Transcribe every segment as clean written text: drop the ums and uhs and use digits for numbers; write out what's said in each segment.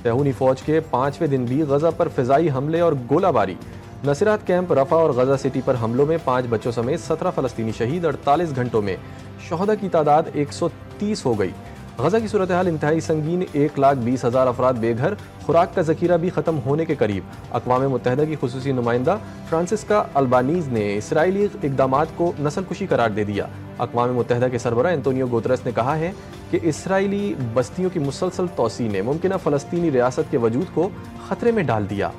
صہیونی فوج کے 5ویں دن بھی غزہ پر فضائی حملے اور گولہ باری۔ نصیرات کیمپ رفح اور غزہ سٹی پر حملوں میں 5 بچوں سمیت 17 فلسطینی شہید۔ 48 گھنٹوں میں شہداء کی تعداد 130 ہو گئی۔ غزہ کی صورتحال انتہائی سنگین، 1,20,000 افراد بے گھر، خوراک کا ذخیرہ بھی ختم ہونے کے قریب۔ اقوام متحدہ کی خصوصی نمائندہ فرانسسکا البانیز نے اسرائیلی اقدامات کو نسل کشی قرار دے دیا۔ اقوام متحدہ کے سربراہ انتونیو گوترس نے کہا ہے کہ اسرائیلی بستیوں کی مسلسل توسیع نے ممکنہ فلسطینی ریاست کے وجود کو خطرے میں ڈال دیا۔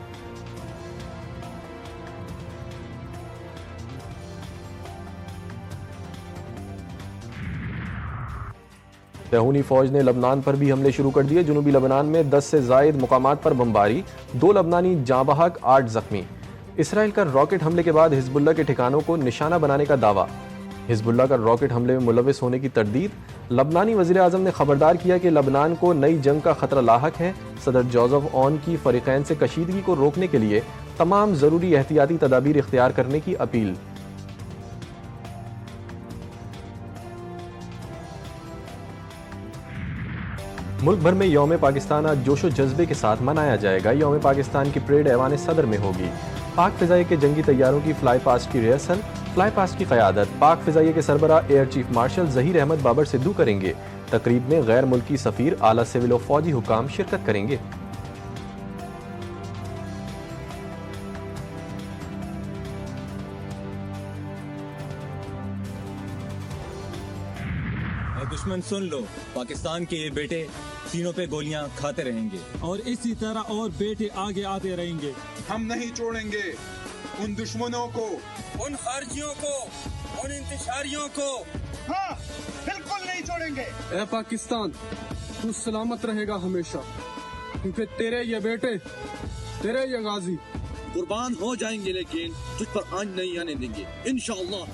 صہیونی فوج نے لبنان پر بھی حملے شروع کر دیے۔ جنوبی لبنان میں 10 سے زائد مقامات پر بمباری، 2 لبنانی جاں بحق، 8 زخمی۔ اسرائیل کا راکٹ حملے کے بعد حزب اللہ کے ٹھکانوں کو نشانہ بنانے کا دعویٰ۔ حزب اللہ کا راکٹ حملے میں ملوث ہونے کی تردید۔ لبنانی وزیر اعظم نے خبردار کیا کہ لبنان کو نئی جنگ کا خطرہ لاحق ہے۔ صدر جوزف اون کی فریقین سے کشیدگی کو روکنے کے لیے تمام ضروری احتیاطی تدابیر اختیار کرنے کی اپیل۔ ملک بھر میں یوم پاکستان آج جوش و جذبے کے ساتھ منایا جائے گا۔ یوم پاکستان کی پریڈ ایوان صدر میں ہوگی۔ پاک فضائیہ کے جنگی طیاروں کی فلائی پاسٹ کی ریہرسل، فلائی پاسٹ کی قیادت پاک فضائیہ کے سربراہ air chief marshal Zaheer Ahmed Babar Sidhu کریں گے۔ تقریب میں غیر ملکی سفیر، اعلیٰ سول و فوجی حکام شرکت کریں گے۔ دشمن سن لو، پاکستان کے یہ بیٹے سینوں پہ گولیاں کھاتے رہیں گے اور اسی طرح اور بیٹے آگے آتے رہیں گے۔ ہم نہیں چھوڑیں گے ان دشمنوں کو، ان خارجیوں کو، ان انتشاریوں کو۔ ہاں بالکل نہیں چھوڑیں گے۔ اے پاکستان، تو سلامت رہے گا ہمیشہ، کیونکہ تیرے یہ بیٹے، تیرے یہ غازی قربان ہو جائیں گے، لیکن تجھ پر آنچ نہیں آنے دیں گے انشاءاللہ۔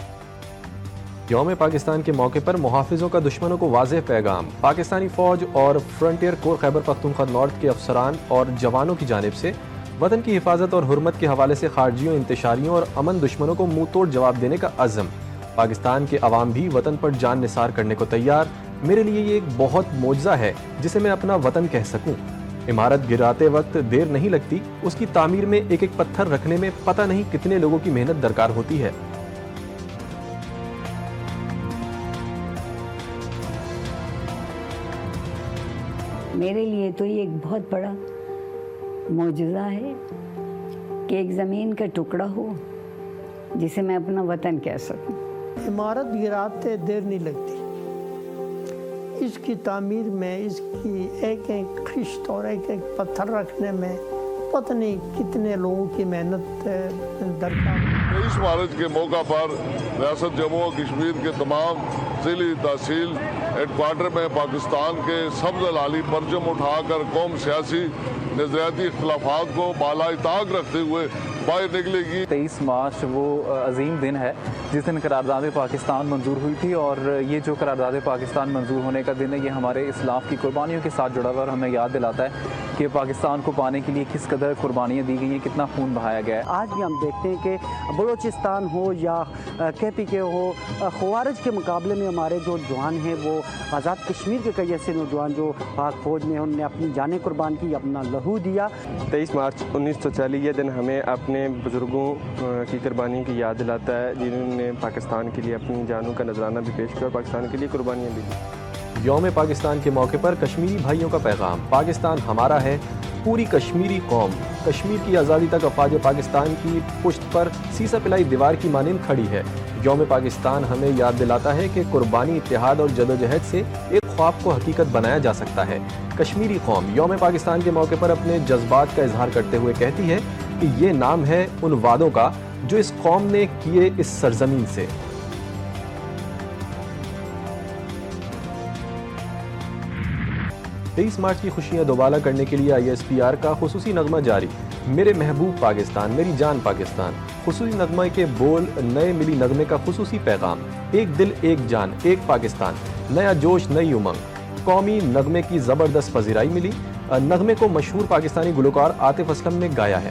یوم پاکستان کے موقع پر محافظوں کا دشمنوں کو واضح پیغام۔ پاکستانی فوج اور فرنٹیئر کور خیبر پختونخوا نارتھ کے افسران اور جوانوں کی جانب سے وطن کی حفاظت اور حرمت کے حوالے سے خارجیوں، انتشاریوں اور امن دشمنوں کو منہ توڑ جواب دینے کا عزم۔ پاکستان کے عوام بھی وطن پر جان نثار کرنے کو تیار۔ میرے لیے یہ ایک بہت معجزہ ہے جسے میں اپنا وطن کہہ سکوں۔ عمارت گراتے وقت دیر نہیں لگتی، اس کی تعمیر میں ایک ایک پتھر رکھنے میں پتہ نہیں کتنے لوگوں کی محنت درکار ہوتی ہے۔ میرے لیے تو یہ ایک بہت بڑا معجزہ ہے کہ ایک زمین کا ٹکڑا ہو جسے میں اپنا وطن کہہ سکوں۔ عمارت گراتے دیر نہیں لگتی، اس کی تعمیر میں، اس کی ایک ایک خشت اور ایک ایک پتھر رکھنے میں پتہ نہیں کتنے لوگوں کی محنت درکار ہے۔ اس مارچ کے موقع پر ریاست جموں و کشمیر کے تمام ضلعی تحصیل ہیڈ کوارٹر میں پاکستان کے سبز لالی پرچم اٹھا کر قوم سیاسی نظریاتی اختلافات کو بالائے طاق رکھتے ہوئے باہر نکلے گی۔ 23 مارچ وہ عظیم دن ہے جس دن قرارداد پاکستان منظور ہوئی تھی، اور یہ جو قرارداد پاکستان منظور ہونے کا دن ہے، یہ ہمارے اسلاف کی قربانیوں کے ساتھ جڑا ہوا ہے اور ہمیں یاد دلاتا ہے کہ پاکستان کو پانے کے لیے کس قدر قربانیاں دی گئی ہیں، کتنا خون بہایا گیا ہے۔ آج بھی ہم دیکھتے ہیں کہ بلوچستان ہو یا KPK ہو، خوارج کے مقابلے میں ہمارے جو جوان ہیں وہ آزاد کشمیر کے کئی ایسے نوجوان جو پاک فوج میں انہوں نے اپنی جانیں قربان کی، اپنا لہو دیا۔ 23 مارچ 1940 یہ دن ہمیں اپنے بزرگوں کی قربانی کی یاد دلاتا ہے، جنہوں نے پاکستان کے لیے اپنی جانوں کا نذرانہ بھی پیش کیا اور پاکستان کے لیے قربانیاں بھی دی۔ یوم پاکستان کے موقع پر کشمیری بھائیوں کا پیغام۔ پاکستان ہمارا ہے، پوری کشمیری قوم کشمیر کی آزادی تک افواج پاکستان کی پشت پر سیسا پلائی دیوار کی مانند کھڑی ہے۔ یوم پاکستان ہمیں یاد دلاتا ہے کہ قربانی، اتحاد اور جدوجہد سے ایک خواب کو حقیقت بنایا جا سکتا ہے۔ کشمیری قوم یوم پاکستان کے موقع پر اپنے جذبات کا اظہار کرتے ہوئے کہتی ہے کہ یہ نام ہے ان وعدوں کا جو اس قوم نے کیے اس سرزمین سے۔ 23 مارچ کی خوشیاں دوبالا کرنے کے لیے ISPR کا خصوصی نغمہ جاری۔ میرے محبوب پاکستان، میری جان پاکستان۔ خصوصی نغمہ کے بول، نئے ملی نغمے کا خصوصی پیغام۔ ایک دل، ایک جان، ایک پاکستان، نیا جوش، نئی امنگ۔ قومی نغمے کی زبردست پذیرائی ملی۔ نغمے کو مشہور پاکستانی گلوکار عاطف اسلم نے گایا ہے۔